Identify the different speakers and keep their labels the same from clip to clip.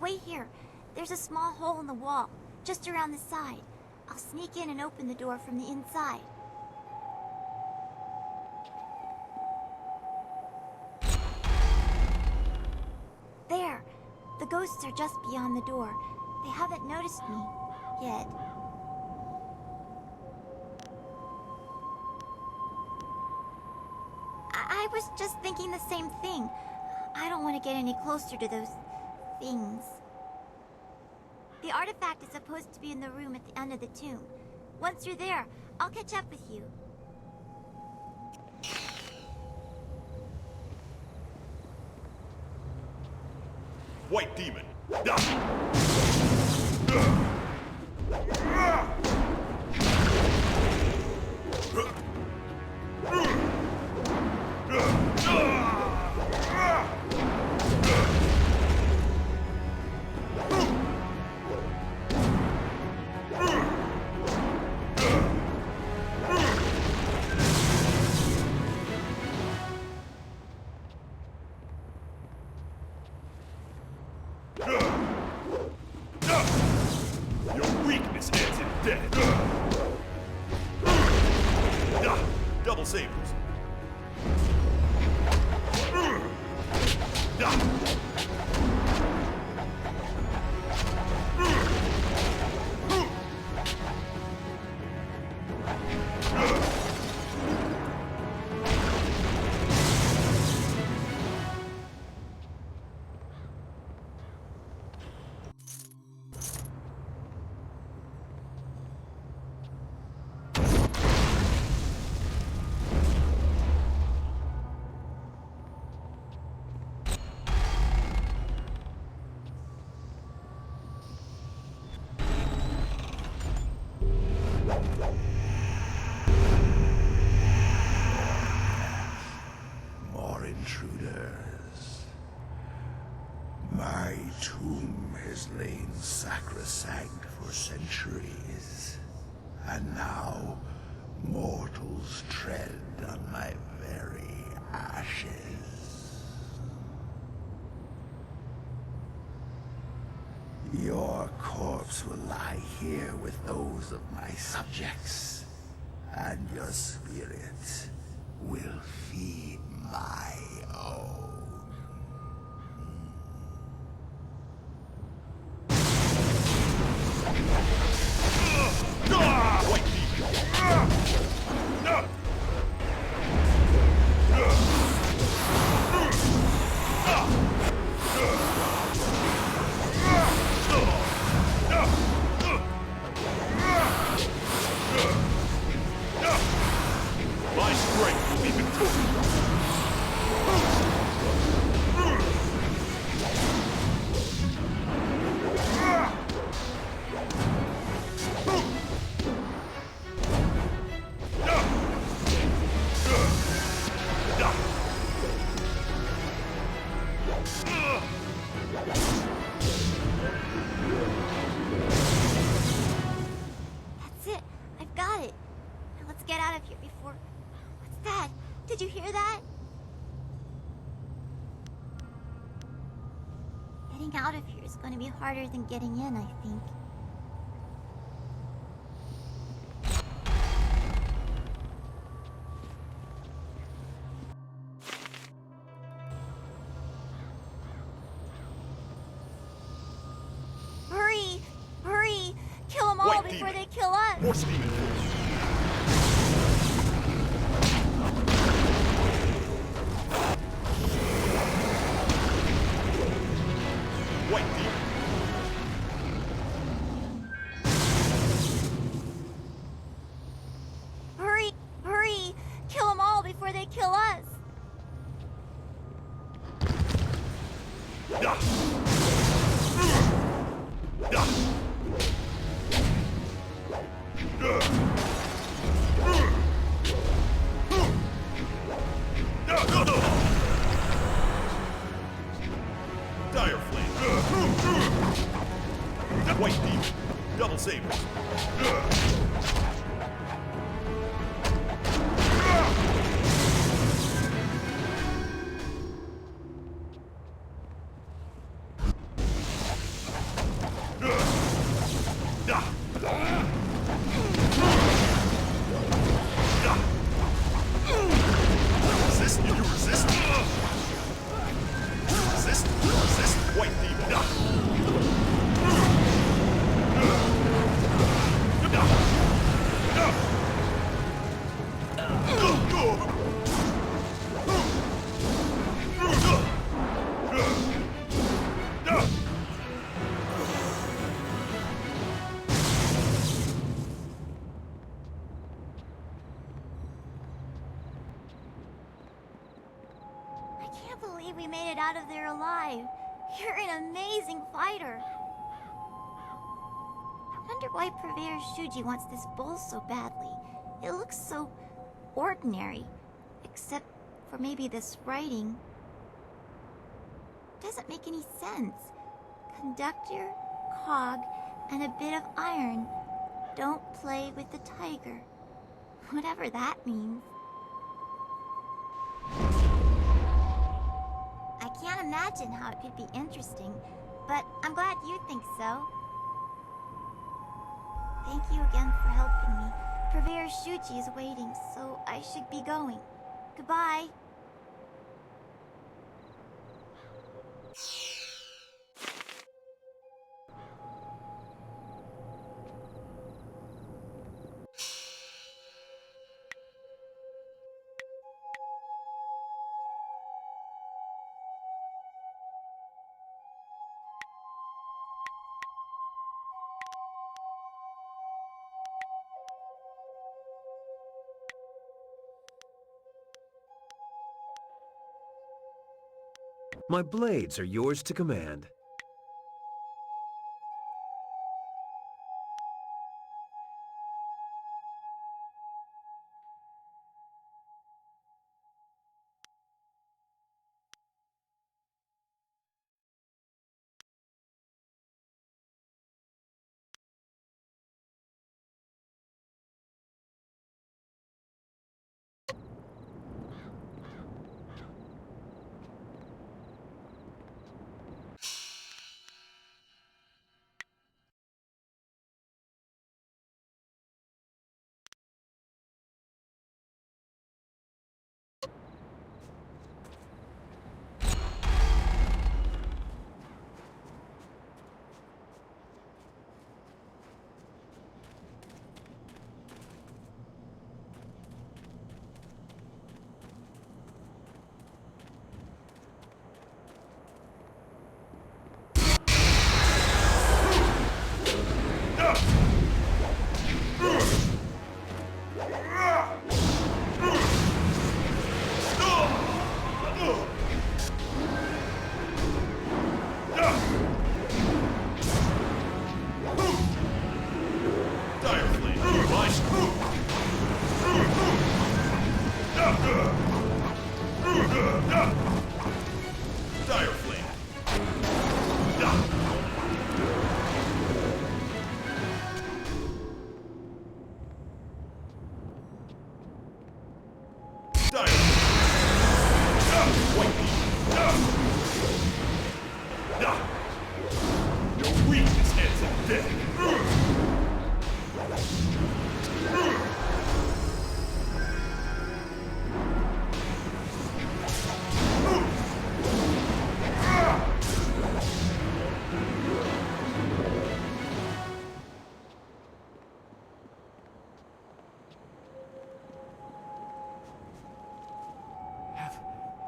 Speaker 1: Wait here. There's a small hole in the wall, just around the side. I'll sneak in and open the door from the inside. There! The ghosts are just beyond the door. They haven't noticed me, yet. I was just thinking the same thing. I don't want to get any closer to those things. The artifact is supposed to be in the room at the end of the tomb. Once you're there, I'll catch up with you.
Speaker 2: White demon! Your weakness ends in death. Double sabers.
Speaker 3: More intruders. My tomb has lain sacrosanct for centuries, and now mortals tread on my very ashes. Your corpse will lie here with those of my subjects, and your spirit will feed my own.
Speaker 2: White demon! My strength will be victorious.
Speaker 1: That's it. I've got it. Now let's get out of here before... What's that? Did you hear that? Getting out of here is going to be harder than getting in, I think. Hurry! Hurry! Kill them all
Speaker 2: White
Speaker 1: before
Speaker 2: demon.
Speaker 1: they kill us!
Speaker 2: Horse demon! White demon!
Speaker 1: Hurry! Hurry! Kill them all before they kill us!
Speaker 2: Dire flame! White demon! Double sabers!
Speaker 1: can't believe we made it out of there alive. You're an amazing fighter. I wonder why Purveyor Shuji wants this bowl so badly. It looks so ordinary, except for maybe this writing. Doesn't make any sense. Conductor, cog, and a bit of iron. Don't play with the tiger. Whatever that means. I can't imagine how it could be interesting, but I'm glad you think so. Thank you again for helping me. Purveyor Shuji is waiting, so I should be going. Goodbye.
Speaker 4: My blades are yours to command.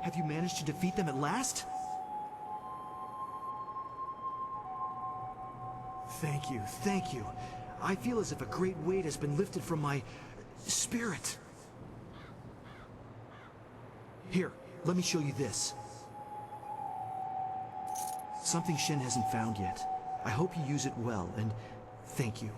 Speaker 5: Have you managed to defeat them at last? Thank you, thank you. I feel as if a great weight has been lifted from my spirit. Here, let me show you this. Something Shen hasn't found yet. I hope you use it well, and thank you.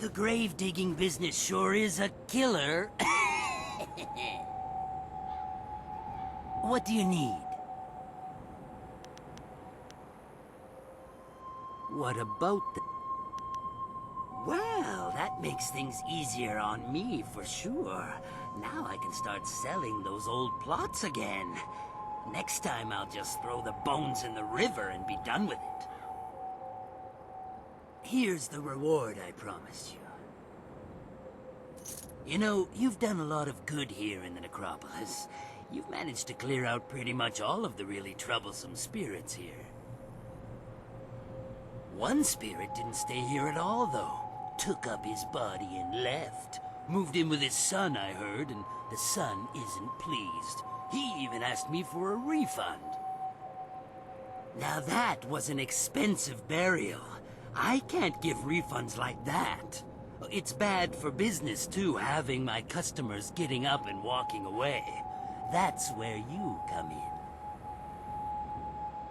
Speaker 6: The grave-digging business sure is a killer. What do you need? What about the... Well, that makes things easier on me for sure. Now I can start selling those old plots again. Next time I'll just throw the bones in the river and be done with it. Here's the reward I promised you. You know, you've done a lot of good here in the Necropolis. You've managed to clear out pretty much all of the really troublesome spirits here. One spirit didn't stay here at all, though. Took up his body and left. Moved in with his son, I heard, and the son isn't pleased. He even asked me for a refund. Now that was an expensive burial. I can't give refunds like that. It's bad for business, too, having my customers getting up and walking away. That's where you come in.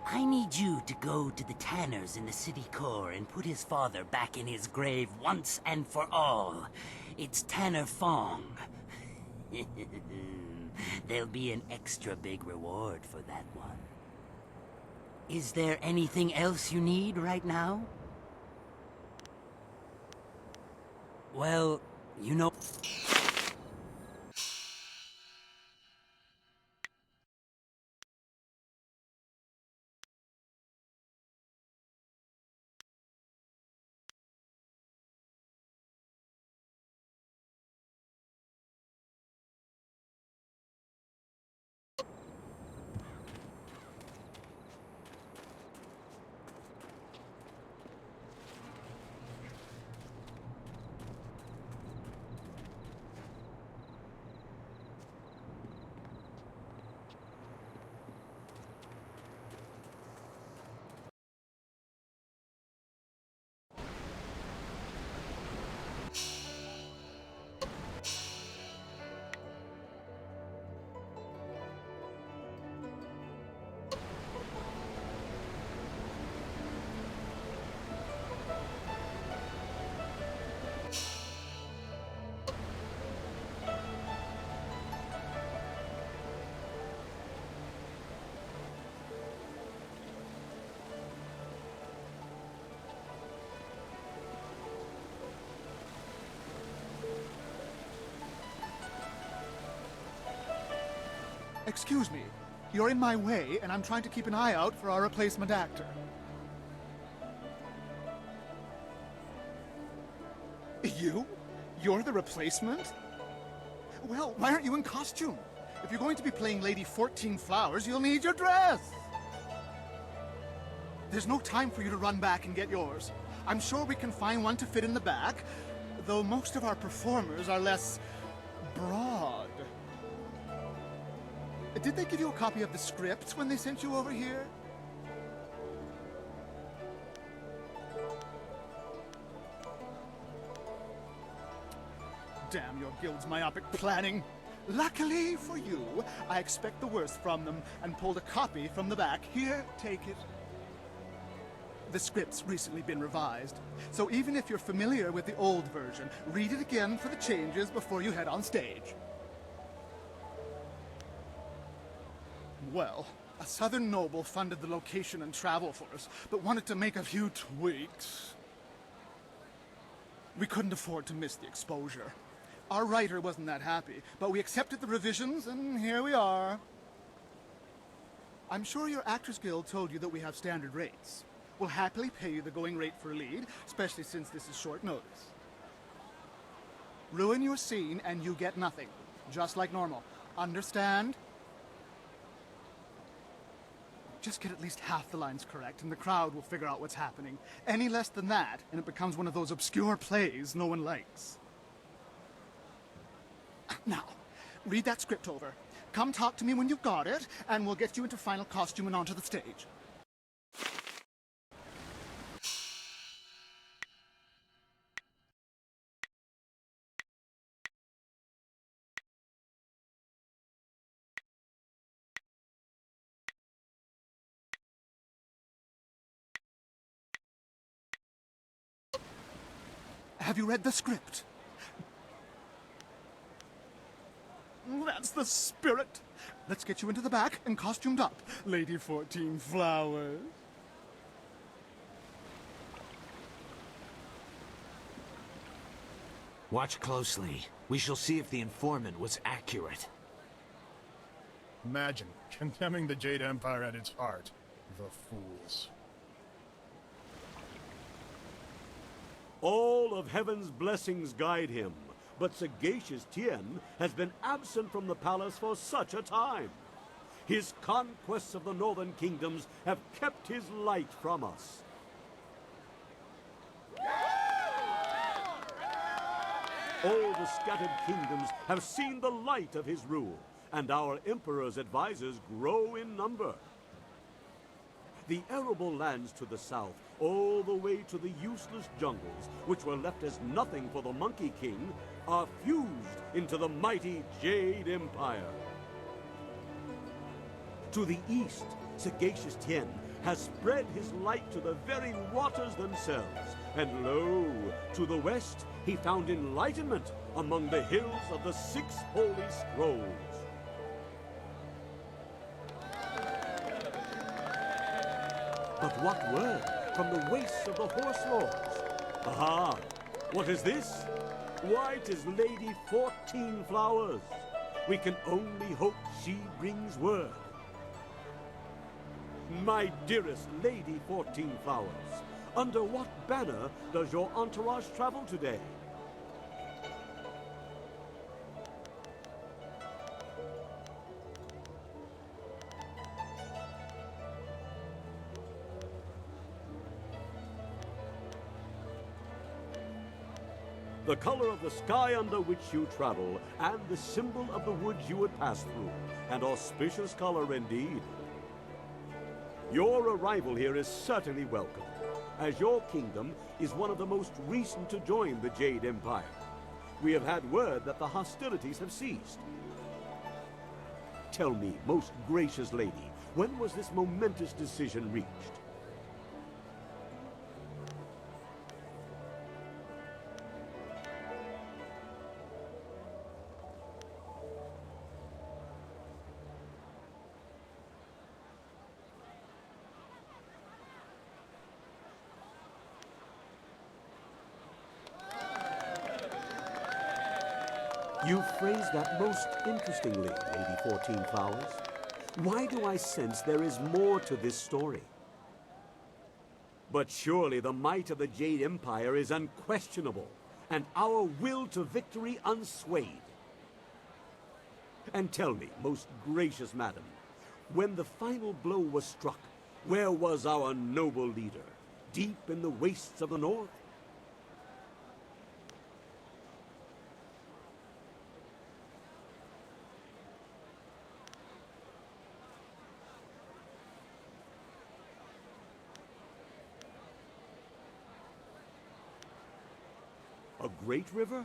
Speaker 6: I need you to go to the Tanners in the city core and put his father back in his grave once and for all. It's Tanner Fong. There'll be an extra big reward for that one. Is there anything else you need right now? Well, you know...
Speaker 7: Excuse me, you're in my way, and I'm trying to keep an eye out for our replacement actor. You? You're the replacement? Well, why aren't you in costume? If you're going to be playing Lady 14 Flowers, you'll need your dress! There's no time for you to run back and get yours. I'm sure we can find one to fit in the back, though most of our performers are less... broad. Did they give you a copy of the script when they sent you over here? Damn your guild's myopic planning. Luckily for you, I expect the worst from them and pulled a copy from the back. Here, take it. The script's recently been revised, so even if you're familiar with the old version, read it again for the changes before you head on stage. Well, a southern noble funded the location and travel for us, but wanted to make a few tweaks. We couldn't afford to miss the exposure. Our writer wasn't that happy, but we accepted the revisions, and here we are. I'm sure your Actors Guild told you that we have standard rates. We'll happily pay you the going rate for a lead, especially since this is short notice. Ruin your scene and you get nothing, just like normal. Understand? Just get at least half the lines correct, and the crowd will figure out what's happening. Any less than that, and it becomes one of those obscure plays no one likes. Now, read that script over. Come talk to me when you've got it, and we'll get you into final costume and onto the stage. Have you read the script? That's the spirit. Let's get you into the back and costumed up, Lady 14 Flowers.
Speaker 5: Watch closely. We shall see if the informant was accurate.
Speaker 2: Imagine condemning the Jade Empire at its heart. The fools.
Speaker 8: All of heaven's blessings guide him, but sagacious Tien has been absent from the palace for such a time. His conquests of the northern kingdoms have kept his light from us. All the scattered kingdoms have seen the light of his rule, and our emperor's advisors grow in number. The arable lands to the south, all the way to the useless jungles, which were left as nothing for the Monkey King, are fused into the mighty Jade Empire. To the east, sagacious Tien has spread his light to the very waters themselves, and lo, to the west, he found enlightenment among the hills of the 6 holy scrolls. But what word from the wastes of the Horse Lords? Aha! What is this? Why, 'tis Lady 14 Flowers. We can only hope she brings word. My dearest Lady 14 Flowers, under what banner does your entourage travel today? The color of the sky under which you travel, and the symbol of the woods you would pass through. An auspicious color indeed. Your arrival here is certainly welcome, as your kingdom is one of the most recent to join the Jade Empire. We have had word that the hostilities have ceased. Tell me, most gracious lady, when was this momentous decision reached? You phrase that most interestingly, Lady 14 Flowers. Why do I sense there is more to this story? But surely the might of the Jade Empire is unquestionable, and our will to victory unswayed. And tell me, most gracious madam, when the final blow was struck, where was our noble leader? Deep in the wastes of the north? A great river?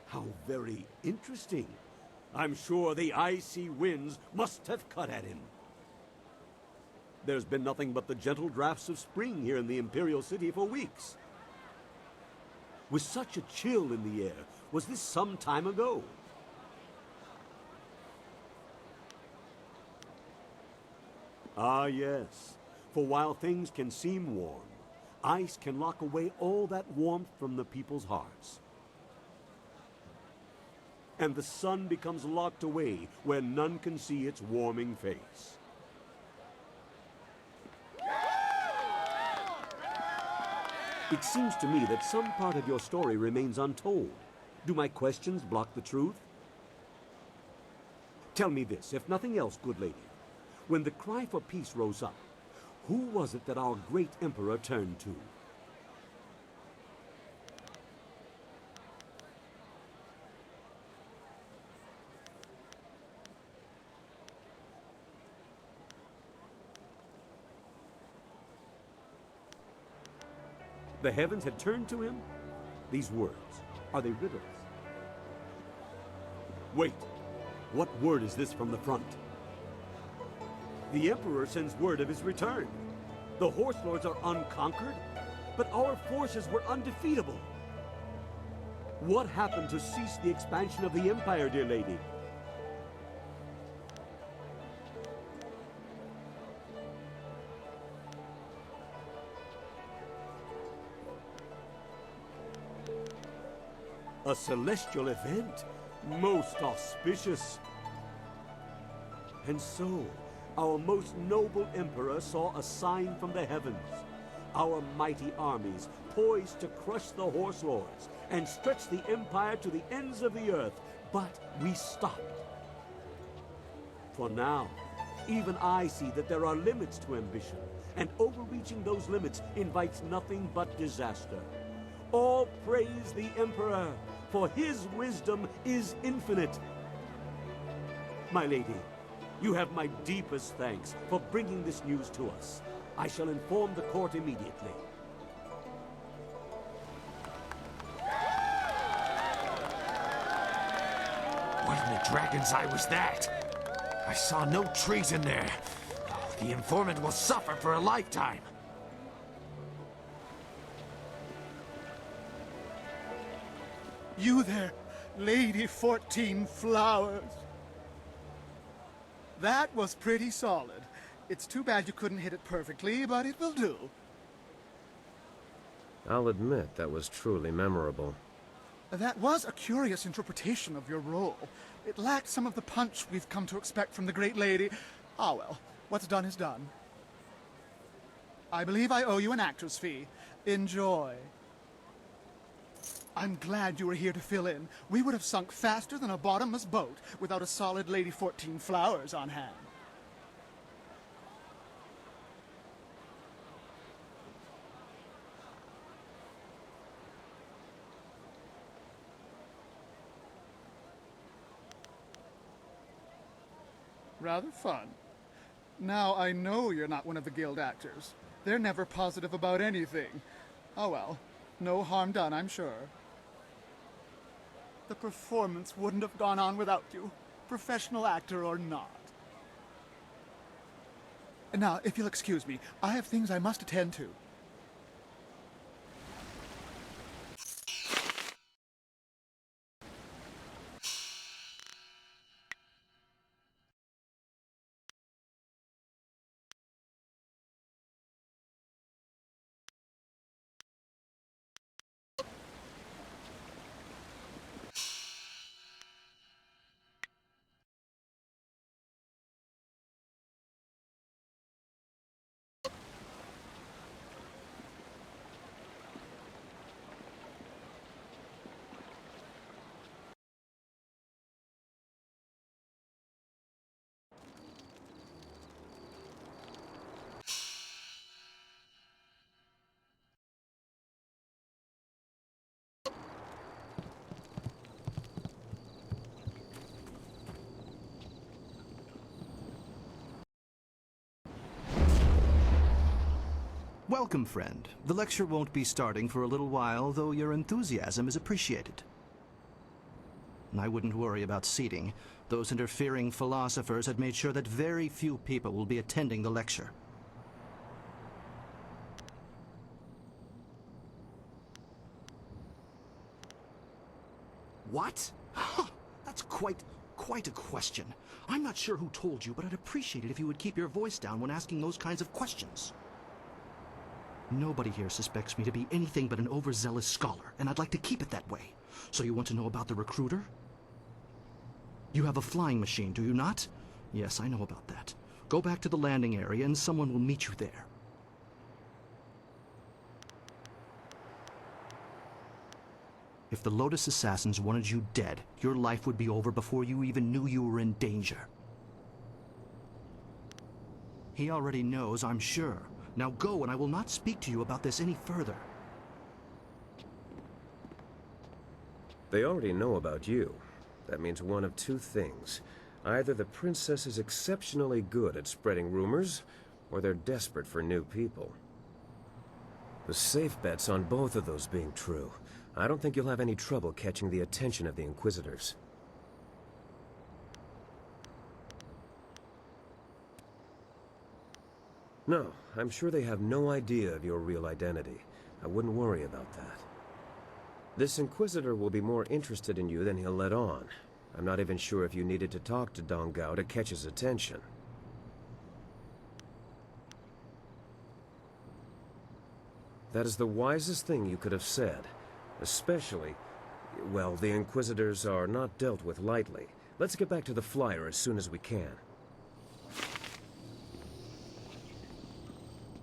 Speaker 8: How very interesting. I'm sure the icy winds must have cut at him. There's been nothing but the gentle drafts of spring here in the Imperial City for weeks. With such a chill in the air, was this some time ago? Ah, yes. For while things can seem warm, ice can lock away all that warmth from the people's hearts. And the sun becomes locked away where none can see its warming face. It seems to me that some part of your story remains untold. Do my questions block the truth? Tell me this, if nothing else, good lady. When the cry for peace rose up, who was it that our great emperor turned to? The heavens had turned to him? These words, are they riddles? Wait, what word is this from the front? The Emperor sends word of his return. The Horse Lords are unconquered, but our forces were undefeatable. What happened to cease the expansion of the Empire, dear lady? A celestial event, most auspicious. And so, our most noble emperor saw a sign from the heavens. Our mighty armies poised to crush the Horse Lords and stretch the Empire to the ends of the earth, but we stopped. For now, even I see that there are limits to ambition, and overreaching those limits invites nothing but disaster. All praise the Emperor, for his wisdom is infinite. My lady, you have my deepest thanks for bringing this news to us. I shall inform the court immediately.
Speaker 9: What in the dragon's eye was that? I saw no treason there. The informant will suffer for a lifetime.
Speaker 7: You there, Lady 14 Flowers. That was pretty solid. It's too bad you couldn't hit it perfectly, but it will do.
Speaker 10: I'll admit that was truly memorable.
Speaker 7: That was a curious interpretation of your role. It lacked some of the punch we've come to expect from the great lady. Ah well, what's done is done. I believe I owe you an actor's fee. Enjoy. I'm glad you were here to fill in. We would have sunk faster than a bottomless boat without a solid Lady 14 Flowers on hand. Rather fun. Now I know you're not one of the guild actors. They're never positive about anything. Oh well, no harm done, I'm sure. The performance wouldn't have gone on without you, professional actor or not. Now, if you'll excuse me, I have things I must attend to.
Speaker 5: Welcome, friend. The lecture won't be starting for a little while, though your enthusiasm is appreciated. I wouldn't worry about seating. Those interfering philosophers had made sure that very few people will be attending the lecture. What? That's quite a question. I'm not sure who told you, but I'd appreciate it if you would keep your voice down when asking those kinds of questions. Nobody here suspects me to be anything but an overzealous scholar, and I'd like to keep it that way. So you want to know about the recruiter? You have a flying machine, do you not? Yes, I know about that. Go back to the landing area and someone will meet you there. If the Lotus Assassins wanted you dead, your life would be over before you even knew you were in danger. He already knows, I'm sure. Now go, and I will not speak to you about this any further.
Speaker 10: They already know about you. That means one of two things. Either the princess is exceptionally good at spreading rumors, or they're desperate for new people. The safe bet's on both of those being true. I don't think you'll have any trouble catching the attention of the Inquisitors. No, I'm sure they have no idea of your real identity. I wouldn't worry about that. This Inquisitor will be more interested in you than he'll let on. I'm not even sure if you needed to talk to Dong Gao to catch his attention. That is the wisest thing you could have said. Especially, well, the Inquisitors are not dealt with lightly. Let's get back to the flyer as soon as we can.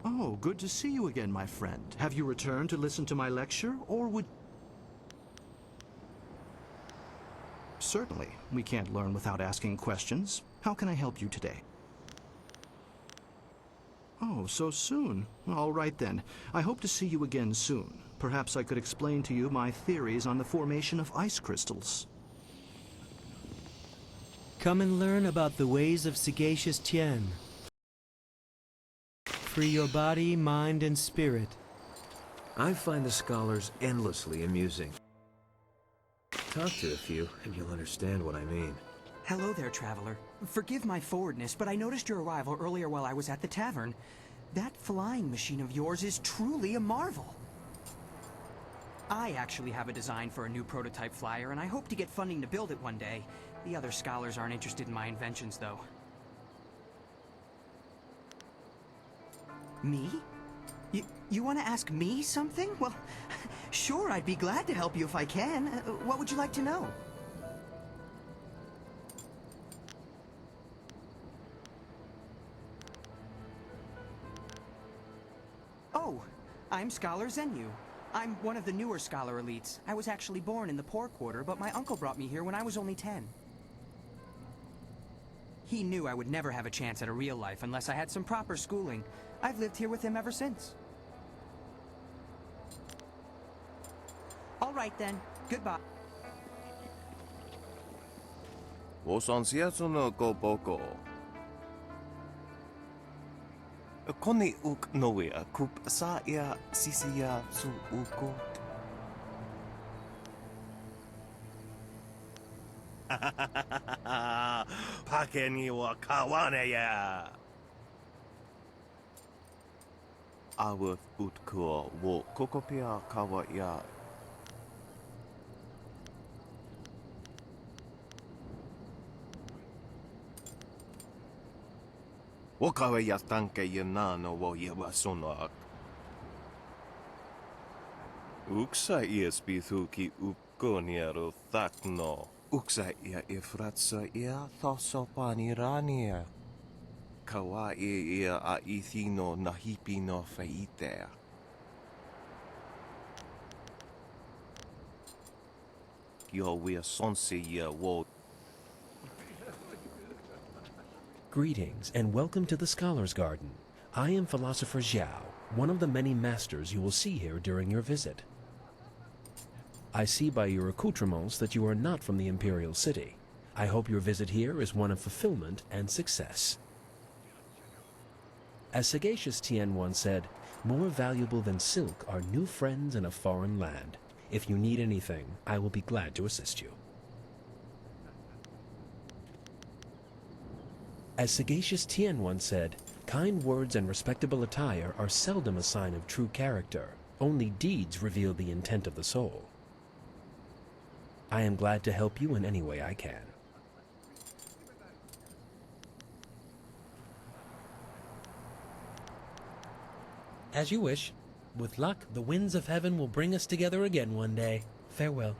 Speaker 5: Oh, good to see you again, my friend. Have you returned to listen to my lecture, or would... Certainly. We can't learn without asking questions. How can I help you today? Oh, so soon. All right then. I hope to see you again soon. Perhaps I could explain to you my theories on the formation of ice crystals.
Speaker 11: Come and learn about the ways of Sagacious Tien. Free your body, mind, and spirit.
Speaker 10: I find the scholars endlessly amusing. Talk to a few, and you'll understand what I mean.
Speaker 12: Hello there, traveler. Forgive my forwardness, but I noticed your arrival earlier while I was at the tavern. That flying machine of yours is truly a marvel. I actually have a design for a new prototype flyer, and I hope to get funding to build it one day. The other scholars aren't interested in my inventions, though. Me? You want to ask me something? Well, sure, I'd be glad to help you if I can. What would you like to know? Oh, I'm Scholar Zenyu. I'm one of the newer Scholar elites. I was actually born in the poor quarter, but my uncle brought me here when I was only 10. He knew I would never have a chance at a real life unless I had some proper schooling. I've lived here with him ever since. All right then. Goodbye.
Speaker 13: Osansiatsuno go boko. Koni uk noia kup sa ia sisia su ukot. Pakeni wa kawane ya. Awuth utko wo kokopia kawa ya. Wakawe ya tanke yenano wo yewa sonak. Uksa iespithu ki ukoniero thakno. Uksa ia ifratsa ia thosopanirania. Kawa ia a ithino nahipino feitea. Yo wea sonse ia wo.
Speaker 14: Greetings, and welcome to the Scholar's Garden. I am Philosopher Zhao, one of the many masters you will see here during your visit. I see by your accoutrements that you are not from the Imperial City. I hope your visit here is one of fulfillment and success. As Sagacious Tien once said, more valuable than silk are new friends in a foreign land. If you need anything, I will be glad to assist you. As Sagacious Tien once said, kind words and respectable attire are seldom a sign of true character. Only deeds reveal the intent of the soul. I am glad to help you in any way I can. As you wish. With luck, the winds of heaven will bring us together again one day. Farewell.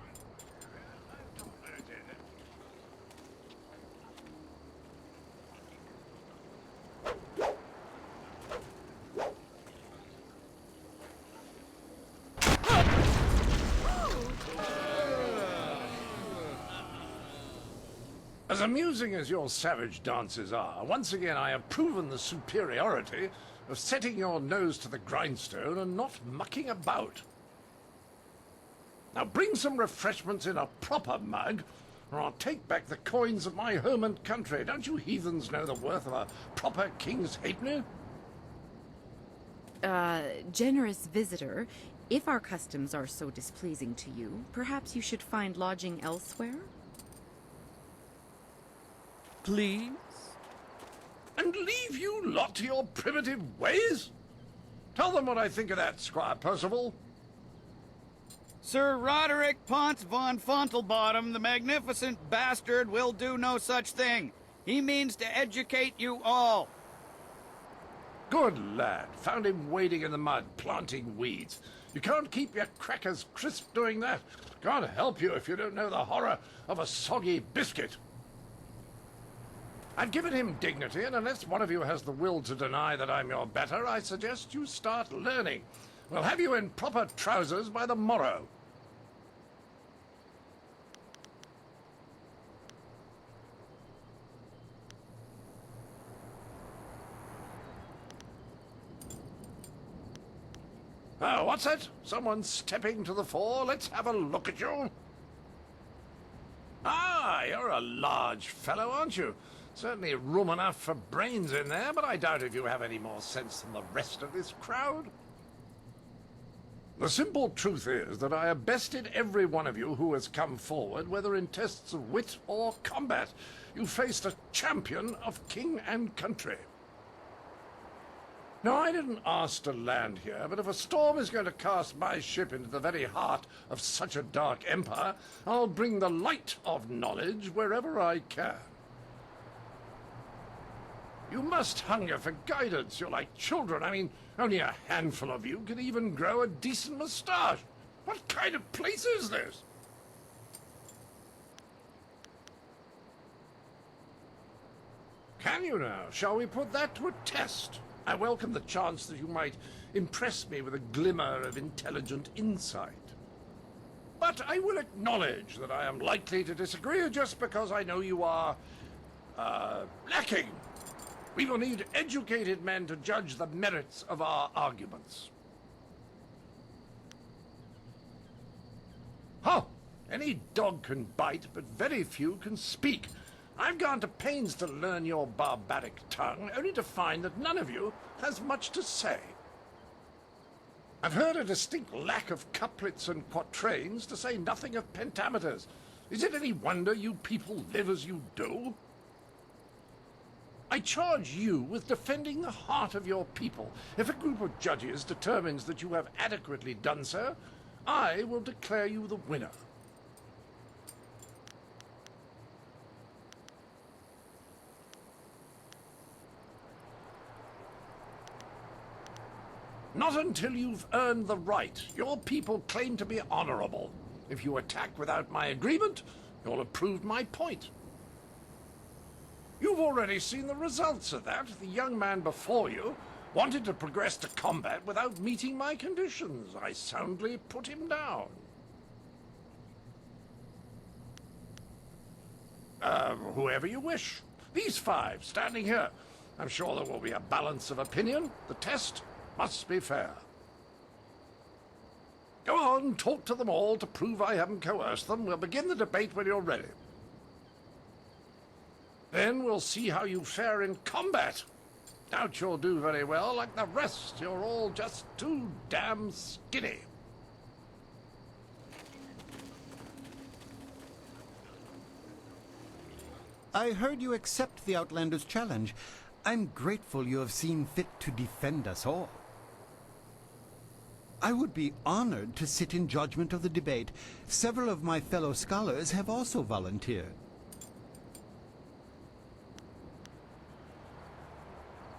Speaker 15: As amusing as your savage dances are, once again I have proven the superiority of setting your nose to the grindstone and not mucking about. Now bring some refreshments in a proper mug, or I'll take back the coins of my home and country. Don't you heathens know the worth of a proper king's halfpenny?
Speaker 16: Generous visitor, if our customs are so displeasing to you, perhaps you should find lodging elsewhere?
Speaker 15: Please? And leave you lot to your primitive ways? Tell them what I think of that, Squire Percival.
Speaker 17: Sir Roderick Ponce von Fontelbottom, the magnificent bastard, will do no such thing. He means to educate you all.
Speaker 15: Good lad. Found him wading in the mud, planting weeds. You can't keep your crackers crisp doing that. Can't help you if you don't know the horror of a soggy biscuit. I've given him dignity, and unless one of you has the will to deny that I'm your better, I suggest you start learning. We'll have you in proper trousers by the morrow. Oh, what's that? Someone stepping to the fore? Let's have a look at you. Ah, you're a large fellow, aren't you? Certainly room enough for brains in there, but I doubt if you have any more sense than the rest of this crowd. The simple truth is that I have bested every one of you who has come forward, whether in tests of wit or combat. You faced a champion of king and country. Now, I didn't ask to land here, but if a storm is going to cast my ship into the very heart of such a dark empire, I'll bring the light of knowledge wherever I can. You must hunger for guidance. You're like children. I mean, only a handful of you can even grow a decent moustache. What kind of place is this? Can you now? Shall we put that to a test? I welcome the chance that you might impress me with a glimmer of intelligent insight. But I will acknowledge that I am likely to disagree just because I know you are, lacking. We will need educated men to judge the merits of our arguments. Huh! Any dog can bite, but very few can speak. I've gone to pains to learn your barbaric tongue, only to find that none of you has much to say. I've heard a distinct lack of couplets and quatrains, to say nothing of pentameters. Is it any wonder you people live as you do? I charge you with defending the heart of your people. If a group of judges determines that you have adequately done so, I will declare you the winner. Not until you've earned the right. Your people claim to be honorable. If you attack without my agreement, you'll have proved my point. You've already seen the results of that. The young man before you wanted to progress to combat without meeting my conditions. I soundly put him down. Whoever you wish. These five, standing here. I'm sure there will be a balance of opinion. The test must be fair. Go on, talk to them all to prove I haven't coerced them. We'll begin the debate when you're ready. Then we'll see how you fare in combat. Doubt you'll do very well. Like the rest, you're all just too damn skinny.
Speaker 18: I heard you accept the Outlander's challenge. I'm grateful you have seen fit to defend us all. I would be honored to sit in judgment of the debate. Several of my fellow scholars have also volunteered.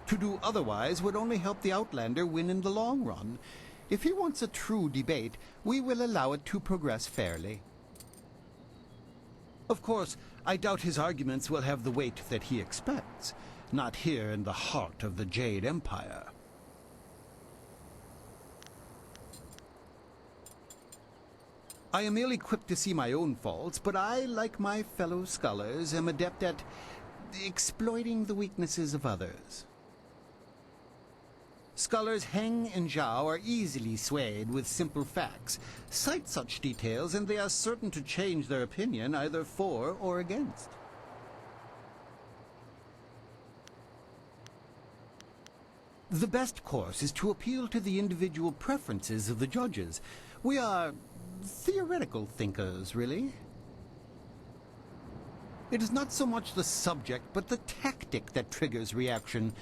Speaker 18: To do otherwise would only help the Outlander win in the long run. If he wants a true debate, we will allow it to progress fairly. Of course, I doubt his arguments will have the weight that he expects. Not here in the heart of the Jade Empire. I am ill-equipped to see my own faults, but I, like my fellow scholars, am adept at exploiting the weaknesses of others. Scholars Heng and Zhao are easily swayed with simple facts. Cite such details and they are certain to change their opinion either for or against. The best course is to appeal to the individual preferences of the judges. We are theoretical thinkers, really. It is not so much the subject, but the tactic that triggers reaction.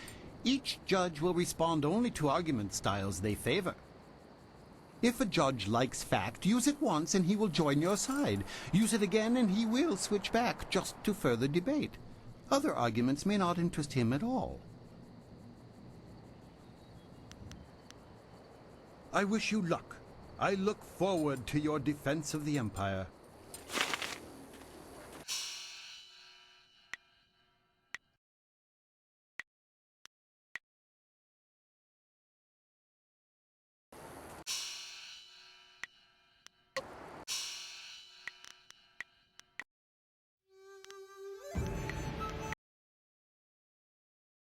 Speaker 18: Each judge will respond only to argument styles they favor. If a judge likes fact, use it once and he will join your side. Use it again and he will switch back just to further debate. Other arguments may not interest him at all. I wish you luck. I look forward to your defense of the Empire.